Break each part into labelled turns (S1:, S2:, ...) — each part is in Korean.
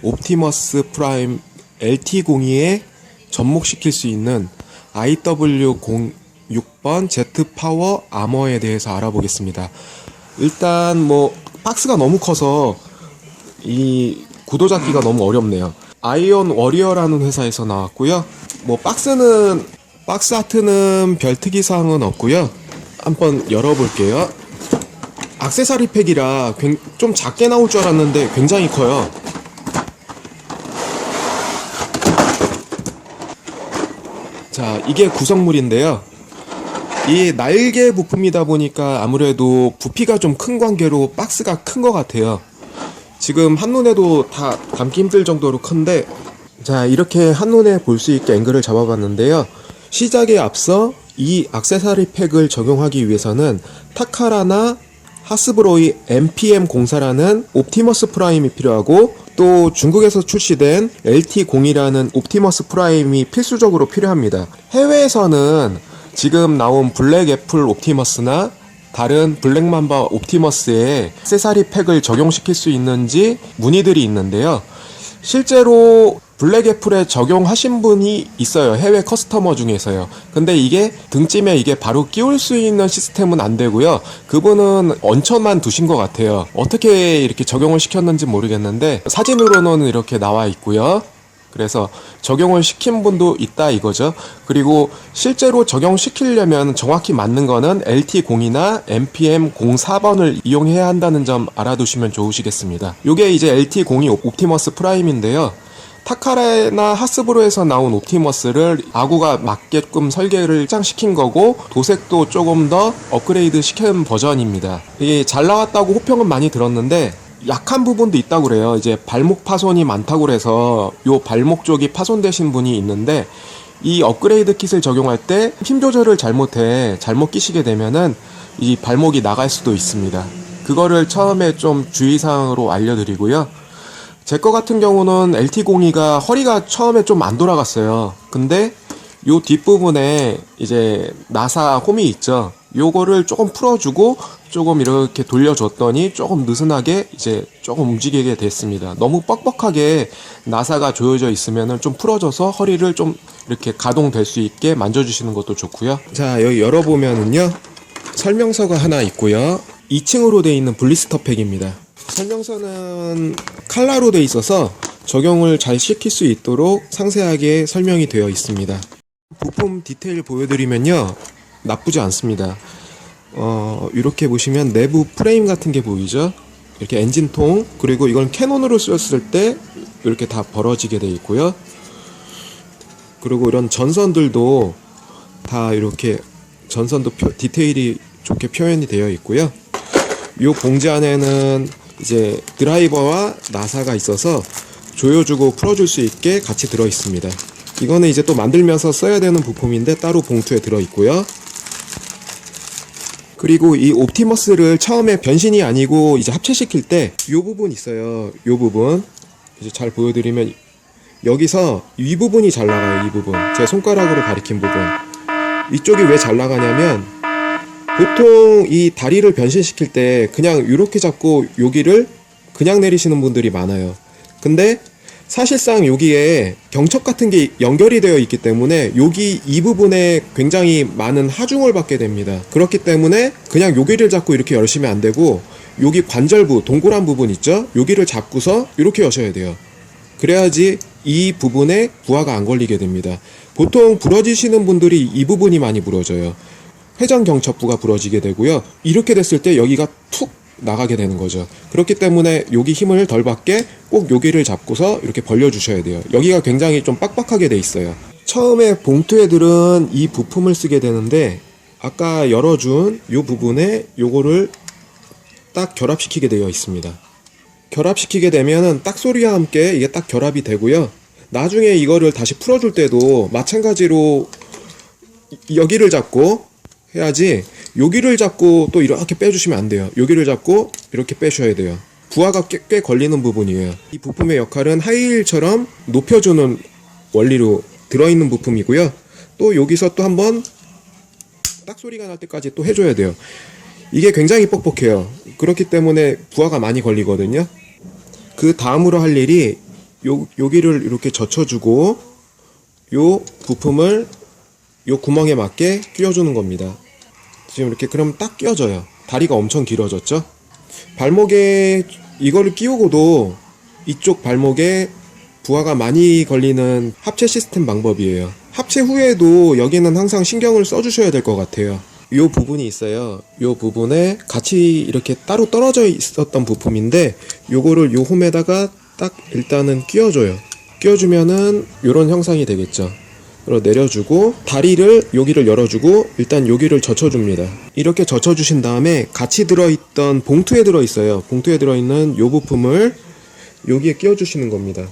S1: 옵티머스 프라임 LT02에 접목시킬 수 있는 IW06번 Z 파워 아머에 대해서 알아보겠습니다. 일단 뭐 박스가 너무 커서 이 구도 잡기가 너무 어렵네요. 아이언 워리어라는 회사에서 나왔고요. 뭐 박스 아트는 별 특이사항은 없고요. 한번 열어볼게요. 액세서리 팩이라 좀 작게 나올 줄 알았는데 굉장히 커요. 자, 이게 구성물인데요. 이 날개 부품이다 보니까 아무래도 부피가 좀 큰 관계로 박스가 큰 것 같아요. 지금 한눈에도 다 담기 힘들 정도로 큰데, 자, 이렇게 한눈에 볼 수 있게 앵글을 잡아봤는데요. 시작에 앞서 이 액세서리 팩을 적용하기 위해서는 타카라나 하스브로이 MPM04라는 옵티머스 프라임이 필요하고, 또 중국에서 출시된 LT02라는 옵티머스 프라임이 필수적으로 필요합니다. 해외에서는 지금 나온 블랙 애플 옵티머스나 다른 블랙맘바 옵티머스에 액세서리 팩을 적용시킬 수 있는지 문의들이 있는데요. 실제로 블랙 애플에 적용하신 분이 있어요. 해외 커스터머 중에서요. 근데 이게 등짐에 이게 바로 끼울 수 있는 시스템은 안 되고요. 그분은 얹혀만 두신 것 같아요. 어떻게 이렇게 적용을 시켰는지 모르겠는데 사진으로는 이렇게 나와 있고요. 그래서 적용을 시킨 분도 있다 이거죠. 그리고 실제로 적용시키려면 정확히 맞는 거는 LT02나 MPM04번을 이용해야 한다는 점 알아두시면 좋으시겠습니다. 이게 이제 LT02 옵티머스 프라임인데요. 타카라나 하스브로에서 나온 옵티머스를 아구가 맞게끔 설계를 시킨 거고, 도색도 조금 더 업그레이드 시킨 버전입니다. 이게 잘 나왔다고 호평은 많이 들었는데 약한 부분도 있다고 그래요. 이제 발목 파손이 많다고 그래서 요 발목 쪽이 파손되신 분이 있는데, 이 업그레이드 킷을 적용할 때 힘 조절을 잘못 끼시게 되면은 이 발목이 나갈 수도 있습니다. 그거를 처음에 좀 주의사항으로 알려드리고요. 제 거 같은 경우는 LT02가 허리가 처음에 좀 안 돌아갔어요. 근데 요 뒷부분에 이제 나사 홈이 있죠. 요거를 조금 풀어주고 조금 이렇게 돌려줬더니 조금 느슨하게 이제 조금 움직이게 됐습니다. 너무 뻑뻑하게 나사가 조여져 있으면은 좀 풀어줘서 허리를 좀 이렇게 가동될 수 있게 만져주시는 것도 좋고요. 자, 여기 열어보면은요, 설명서가 하나 있고요. 2층으로 되어 있는 블리스터 팩입니다. 설명서는 칼라로 되어 있어서 적용을 잘 시킬 수 있도록 상세하게 설명이 되어 있습니다. 부품 디테일 보여드리면요, 나쁘지 않습니다. 이렇게 보시면 내부 프레임 같은 게 보이죠? 이렇게 엔진통, 그리고 이건 캐논으로 쓰였을 때 이렇게 다 벌어지게 되어 있고요. 그리고 이런 전선들도 다 이렇게 전선도 디테일이 좋게 표현이 되어 있고요. 이 봉지 안에는 이제 드라이버와 나사가 있어서 조여주고 풀어줄 수 있게 같이 들어 있습니다. 이거는 이제 또 만들면서 써야 되는 부품인데 따로 봉투에 들어 있고요. 그리고 이 옵티머스를 처음에 변신이 아니고 이제 합체시킬 때 이 부분 있어요. 이 부분 이제 잘 보여드리면 여기서 이 부분이 잘 나가요. 이 부분, 제 손가락으로 가리킨 부분, 이쪽이 왜 잘 나가냐면, 보통 이 다리를 변신시킬 때 그냥 이렇게 잡고 여기를 그냥 내리시는 분들이 많아요. 근데 사실상 여기에 경첩 같은 게 연결이 되어 있기 때문에 여기 이 부분에 굉장히 많은 하중을 받게 됩니다. 그렇기 때문에 그냥 여기를 잡고 이렇게 열시면 안 되고, 여기 관절부, 동그란 부분 있죠? 여기를 잡고서 이렇게 여셔야 돼요. 그래야지 이 부분에 부하가 안 걸리게 됩니다. 보통 부러지시는 분들이 이 부분이 많이 부러져요. 회전 경첩부가 부러지게 되고요. 이렇게 됐을 때 여기가 툭 나가게 되는 거죠. 그렇기 때문에 여기 힘을 덜 받게 꼭 여기를 잡고서 이렇게 벌려 주셔야 돼요. 여기가 굉장히 좀 빡빡하게 돼 있어요. 처음에 봉투에 들은 이 부품을 쓰게 되는데, 아까 열어준 이 부분에 요거를 딱 결합시키게 되어 있습니다. 결합시키게 되면은 딱 소리와 함께 이게 딱 결합이 되고요. 나중에 이거를 다시 풀어줄 때도 마찬가지로 여기를 잡고 해야지, 여기를 잡고 또 이렇게 빼주시면 안 돼요. 여기를 잡고 이렇게 빼셔야 돼요. 부하가 꽤 걸리는 부분이에요. 이 부품의 역할은 하이힐처럼 높여주는 원리로 들어있는 부품이고요. 또 여기서 또 한번 딱 소리가 날 때까지 또 해줘야 돼요. 이게 굉장히 뻑뻑해요. 그렇기 때문에 부하가 많이 걸리거든요. 그 다음으로 할 일이 여기를 이렇게 젖혀주고 요 부품을 요 구멍에 맞게 끼워주는 겁니다. 지금 이렇게 그럼 딱 끼워져요. 다리가 엄청 길어졌죠? 발목에 이거를 끼우고도 이쪽 발목에 부하가 많이 걸리는 합체 시스템 방법이에요. 합체 후에도 여기는 항상 신경을 써주셔야 될 것 같아요. 요 부분이 있어요. 요 부분에 같이 이렇게 따로 떨어져 있었던 부품인데 요거를 요 홈에다가 딱 일단은 끼워줘요. 끼워주면은 요런 형상이 되겠죠. 그리고 내려주고 다리를 여기를 열어주고 일단 여기를 젖혀줍니다. 이렇게 젖혀주신 다음에 같이 들어있던 봉투에 들어있어요. 봉투에 들어있는 요 부품을 여기에 끼워주시는 겁니다.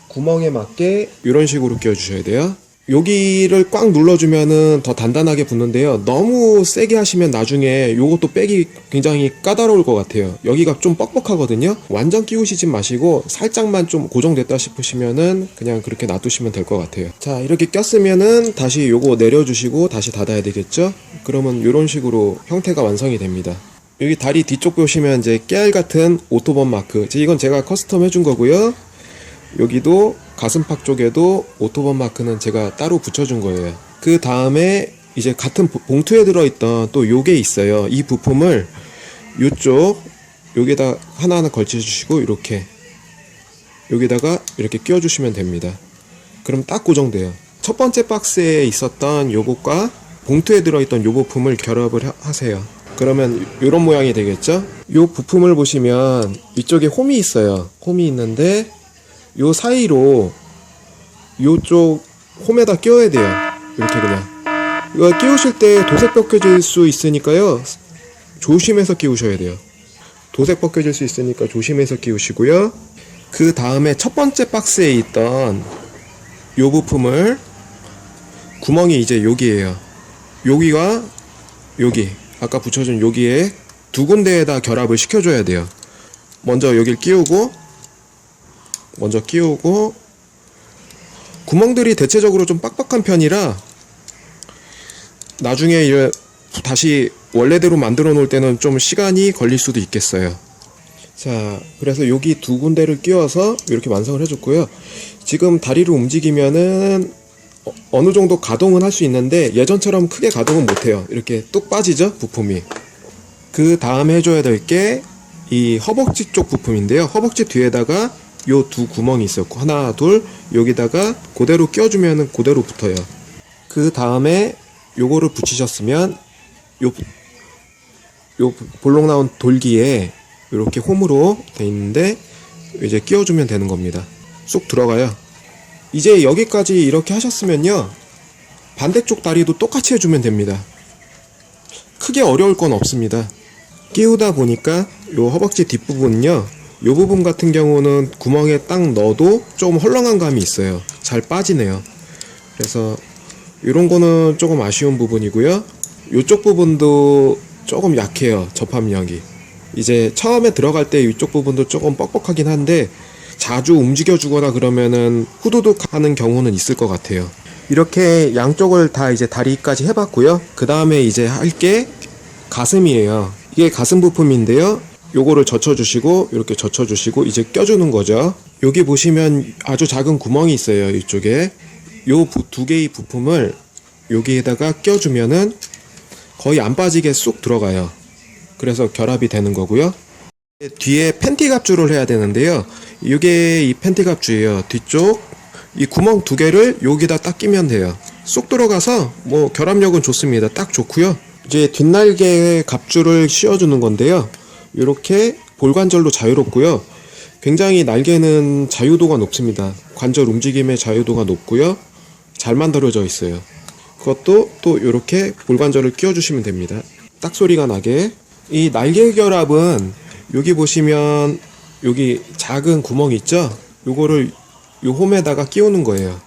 S1: 구멍에 맞게 이런 식으로 끼워주셔야 돼요. 여기를 꽉 눌러주면은 더 단단하게 붙는데요. 너무 세게 하시면 나중에 요것도 빼기 굉장히 까다로울 것 같아요. 여기가 좀 뻑뻑하거든요. 완전 끼우시지 마시고 살짝만 좀 고정됐다 싶으시면은 그냥 그렇게 놔두시면 될 것 같아요. 자, 이렇게 꼈으면은 다시 요거 내려주시고 다시 닫아야 되겠죠? 그러면 이런 식으로 형태가 완성이 됩니다. 여기 다리 뒤쪽 보시면 이제 깨알 같은 오토범 마크. 이건 제가 커스텀 해준 거고요. 여기도 가슴팍 쪽에도 오토범 마크는 제가 따로 붙여준 거예요. 그 다음에 이제 같은 봉투에 들어있던 또 요게 있어요. 이 부품을 요쪽 여기다 하나하나 걸쳐주시고 이렇게 여기다가 이렇게 끼워주시면 됩니다. 그럼 딱 고정돼요. 첫 번째 박스에 있었던 요것과 봉투에 들어있던 요 부품을 결합을 하세요. 그러면 요런 모양이 되겠죠? 요 부품을 보시면 이쪽에 홈이 있어요. 홈이 있는데 요 사이로 요쪽 홈에다 끼워야 돼요. 이렇게 그냥. 이거 끼우실 때 도색 벗겨질 수 있으니까요. 조심해서 끼우셔야 돼요. 도색 벗겨질 수 있으니까 조심해서 끼우시고요. 그 다음에 첫 번째 박스에 있던 요 부품을 구멍이 이제 여기에요. 여기가 여기 아까 붙여준 여기에 두 군데에다 결합을 시켜줘야 돼요. 먼저 여길 끼우고 구멍들이 대체적으로 좀 빡빡한 편이라 나중에 이제 다시 원래대로 만들어 놓을 때는 좀 시간이 걸릴 수도 있겠어요. 자, 그래서 여기 두 군데를 끼워서 이렇게 완성을 해줬고요. 지금 다리를 움직이면은 어느 정도 가동은 할 수 있는데 예전처럼 크게 가동은 못해요. 이렇게 뚝 빠지죠, 부품이. 그 다음에 해줘야 될 게 이 허벅지 쪽 부품인데요. 허벅지 뒤에다가 요 두 구멍이 있었고 하나 둘 여기다가 그대로 끼워주면은 그대로 붙어요. 그 다음에 요거를 붙이셨으면 요 볼록 나온 돌기에 이렇게 홈으로 돼 있는데 이제 끼워주면 되는 겁니다. 쏙 들어가요. 이제 여기까지 이렇게 하셨으면요 반대쪽 다리도 똑같이 해주면 됩니다. 크게 어려울 건 없습니다. 끼우다 보니까 요 허벅지 뒷부분은요 요 부분 같은 경우는 구멍에 딱 넣어도 좀 헐렁한 감이 있어요. 잘 빠지네요. 그래서 이런 거는 조금 아쉬운 부분이고요. 이쪽 부분도 조금 약해요. 접합력이. 이제 처음에 들어갈 때 이쪽 부분도 조금 뻑뻑하긴 한데 자주 움직여 주거나 그러면은 후두둑 하는 경우는 있을 것 같아요. 이렇게 양쪽을 다 이제 다리까지 해봤고요. 그 다음에 이제 할 게 가슴이에요. 이게 가슴 부품인데요. 요거를 젖혀주시고 이렇게 젖혀주시고 이제 껴주는 거죠. 여기 보시면 아주 작은 구멍이 있어요. 이쪽에 요 두 개의 부품을 여기에다가 껴주면은 거의 안 빠지게 쏙 들어가요. 그래서 결합이 되는 거고요. 뒤에 팬티 갑주를 해야 되는데요. 이게 이 팬티 갑주예요. 뒤쪽 이 구멍 두 개를 여기다 딱 끼면 돼요. 쏙 들어가서 뭐 결합력은 좋습니다. 딱 좋고요. 이제 뒷날개 갑주를 씌워주는 건데요. 이렇게 볼관절도 자유롭고요. 굉장히 날개는 자유도가 높습니다. 관절 움직임의 자유도가 높고요. 잘 만들어져 있어요. 그것도 또 이렇게 볼관절을 끼워주시면 됩니다. 딱 소리가 나게. 이 날개 결합은 여기 보시면 여기 작은 구멍 있죠? 요거를 요 홈에다가 끼우는 거예요.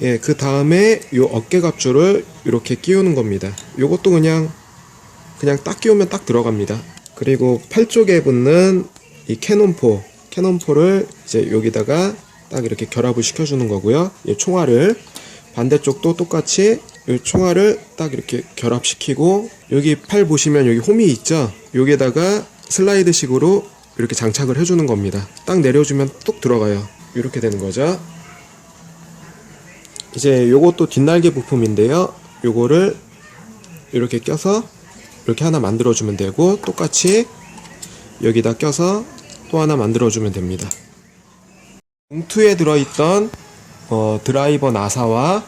S1: 예, 그 다음에 요 어깨 갑주를 이렇게 끼우는 겁니다. 요것도 그냥 딱 끼우면 딱 들어갑니다. 그리고 팔 쪽에 붙는 이 캐논포를 이제 여기다가 딱 이렇게 결합을 시켜주는 거고요. 이 총알을 반대쪽도 똑같이 이 총알을 딱 이렇게 결합시키고 여기 팔 보시면 여기 홈이 있죠. 여기다가 슬라이드 식으로 이렇게 장착을 해주는 겁니다. 딱 내려주면 뚝 들어가요. 이렇게 되는 거죠. 이제 요것도 뒷날개 부품인데요. 요거를 이렇게 껴서 이렇게 하나 만들어주면 되고, 똑같이 여기다 껴서 또 하나 만들어주면 됩니다. 봉투에 들어있던 드라이버 나사가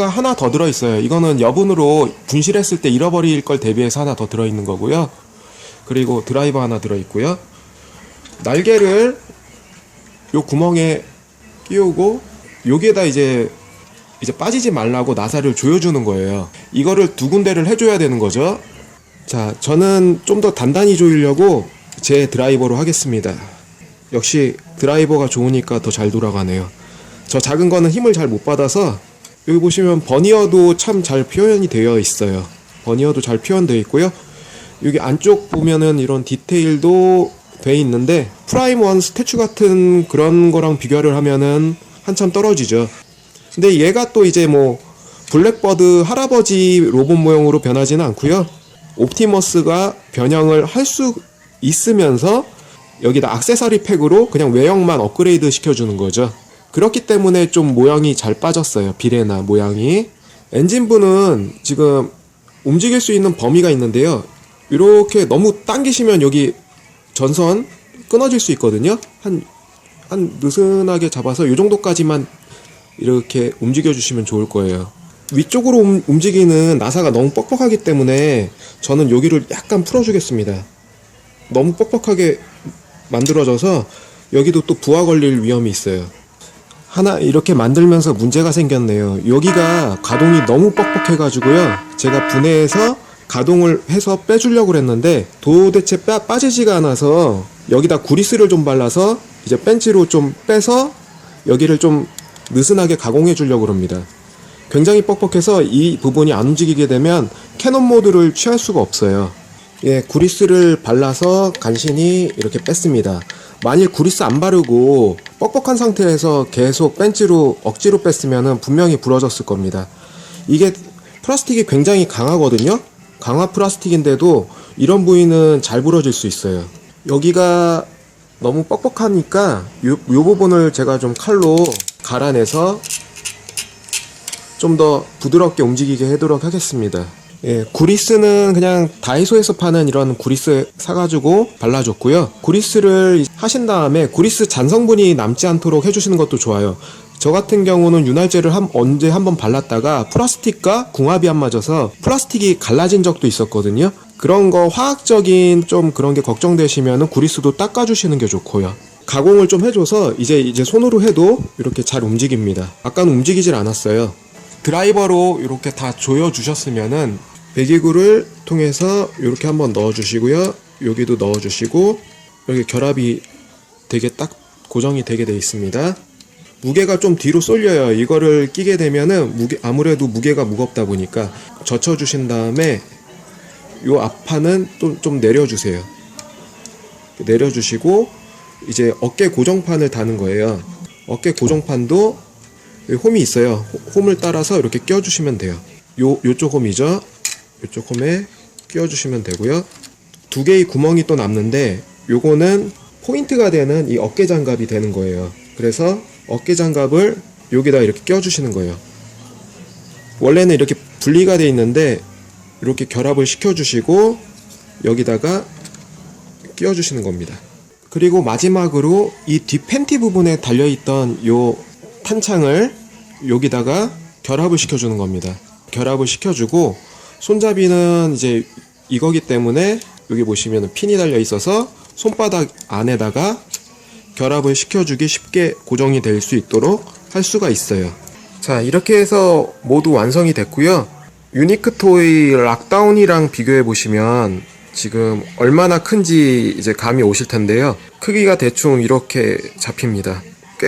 S1: 하나 더 들어있어요. 이거는 여분으로 분실했을 때 잃어버릴 걸 대비해서 하나 더 들어있는 거고요. 그리고 드라이버 하나 들어있고요. 날개를 요 구멍에 끼우고 여기에다 이제 빠지지 말라고 나사를 조여주는 거예요. 이거를 두 군데를 해줘야 되는 거죠. 자, 저는 좀 더 단단히 조이려고 제 드라이버로 하겠습니다. 역시 드라이버가 좋으니까 더 잘 돌아가네요. 저 작은 거는 힘을 잘 못 받아서, 여기 보시면 버니어도 참 잘 표현이 되어 있어요. 버니어도 잘 표현되어 있고요. 여기 안쪽 보면은 이런 디테일도 돼 있는데, 프라임1 스태츄 같은 그런 거랑 비교를 하면은 한참 떨어지죠. 근데 얘가 또 이제 뭐 블랙버드 할아버지 로봇 모형으로 변하지는 않고요. 옵티머스가 변형을 할 수 있으면서 여기다 액세서리 팩으로 그냥 외형만 업그레이드 시켜주는 거죠. 그렇기 때문에 좀 모양이 잘 빠졌어요. 비레나 모양이. 엔진부는 지금 움직일 수 있는 범위가 있는데요. 이렇게 너무 당기시면 여기 전선 끊어질 수 있거든요. 한 느슨하게 잡아서 이 정도까지만 이렇게 움직여 주시면 좋을 거예요. 위쪽으로 움직이는 나사가 너무 뻑뻑하기 때문에 저는 여기를 약간 풀어주겠습니다. 너무 뻑뻑하게 만들어져서 여기도 또 부하 걸릴 위험이 있어요. 하나 이렇게 만들면서 문제가 생겼네요. 여기가 가동이 너무 뻑뻑해가지고요. 제가 분해해서 가동을 해서 빼주려고 했는데 도대체 빠지지가 않아서 여기다 구리스를 좀 발라서 이제 벤치로 좀 빼서 여기를 좀 느슨하게 가공해 주려고 합니다. 굉장히 뻑뻑해서 이 부분이 안 움직이게 되면 캐논 모드를 취할 수가 없어요. 예, 구리스를 발라서 간신히 이렇게 뺐습니다. 만일 구리스 안 바르고 뻑뻑한 상태에서 계속 벤치로 억지로 뺐으면 분명히 부러졌을 겁니다. 이게 플라스틱이 굉장히 강하거든요. 강화 플라스틱인데도 이런 부위는 잘 부러질 수 있어요. 여기가 너무 뻑뻑하니까 요 부분을 제가 좀 칼로 갈아내서 좀 더 부드럽게 움직이게 하도록 하겠습니다. 예, 구리스는 그냥 다이소에서 파는 이런 구리스 사가지고 발라줬고요. 구리스를 하신 다음에 구리스 잔성분이 남지 않도록 해주시는 것도 좋아요. 저 같은 경우는 윤활제를 언제 한번 발랐다가 플라스틱과 궁합이 안 맞아서 플라스틱이 갈라진 적도 있었거든요. 그런 거 화학적인 좀 그런 게 걱정되시면은 구리스도 닦아주시는 게 좋고요. 가공을 좀 해줘서 이제 손으로 해도 이렇게 잘 움직입니다. 아까는 움직이질 않았어요. 드라이버로 이렇게 다 조여주셨으면은 배기구를 통해서 이렇게 한번 넣어주시고요. 여기도 넣어주시고 이렇게 결합이 되게 딱 고정이 되게 돼 있습니다. 무게가 좀 뒤로 쏠려요. 이거를 끼게 되면은 아무래도 무게가 무겁다 보니까 젖혀주신 다음에 요 앞판은 또 좀 내려주세요. 내려주시고 이제 어깨 고정판을 다는 거예요. 어깨 고정판도 홈이 있어요. 홈을 따라서 이렇게 끼워주시면 돼요. 요쪽 홈이죠. 요쪽 홈에 끼워주시면 되고요. 두 개의 구멍이 또 남는데 요거는 포인트가 되는 이 어깨 장갑이 되는 거예요. 그래서 어깨 장갑을 여기다 이렇게 껴주시는 거예요. 원래는 이렇게 분리가 되어 있는데 이렇게 결합을 시켜주시고 여기다가 끼워주시는 겁니다. 그리고 마지막으로 이 뒷 팬티 부분에 달려있던 요 탄창을 여기다가 결합을 시켜주는 겁니다. 결합을 시켜주고 손잡이는 이제 이거기 때문에 여기 보시면 핀이 달려 있어서 손바닥 안에다가 결합을 시켜주기 쉽게 고정이 될 수 있도록 할 수가 있어요. 자, 이렇게 해서 모두 완성이 됐고요. 유니크토이 락다운이랑 비교해 보시면 지금 얼마나 큰지 이제 감이 오실 텐데요. 크기가 대충 이렇게 잡힙니다. 꽤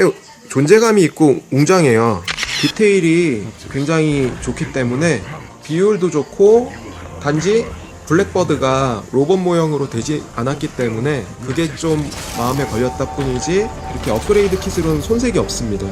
S1: 존재감이 있고 웅장해요. 디테일이 굉장히 좋기 때문에 비율도 좋고, 단지 블랙버드가 로봇 모형으로 되지 않았기 때문에 그게 좀 마음에 걸렸다 뿐이지 이렇게 업그레이드 킷으로는 손색이 없습니다.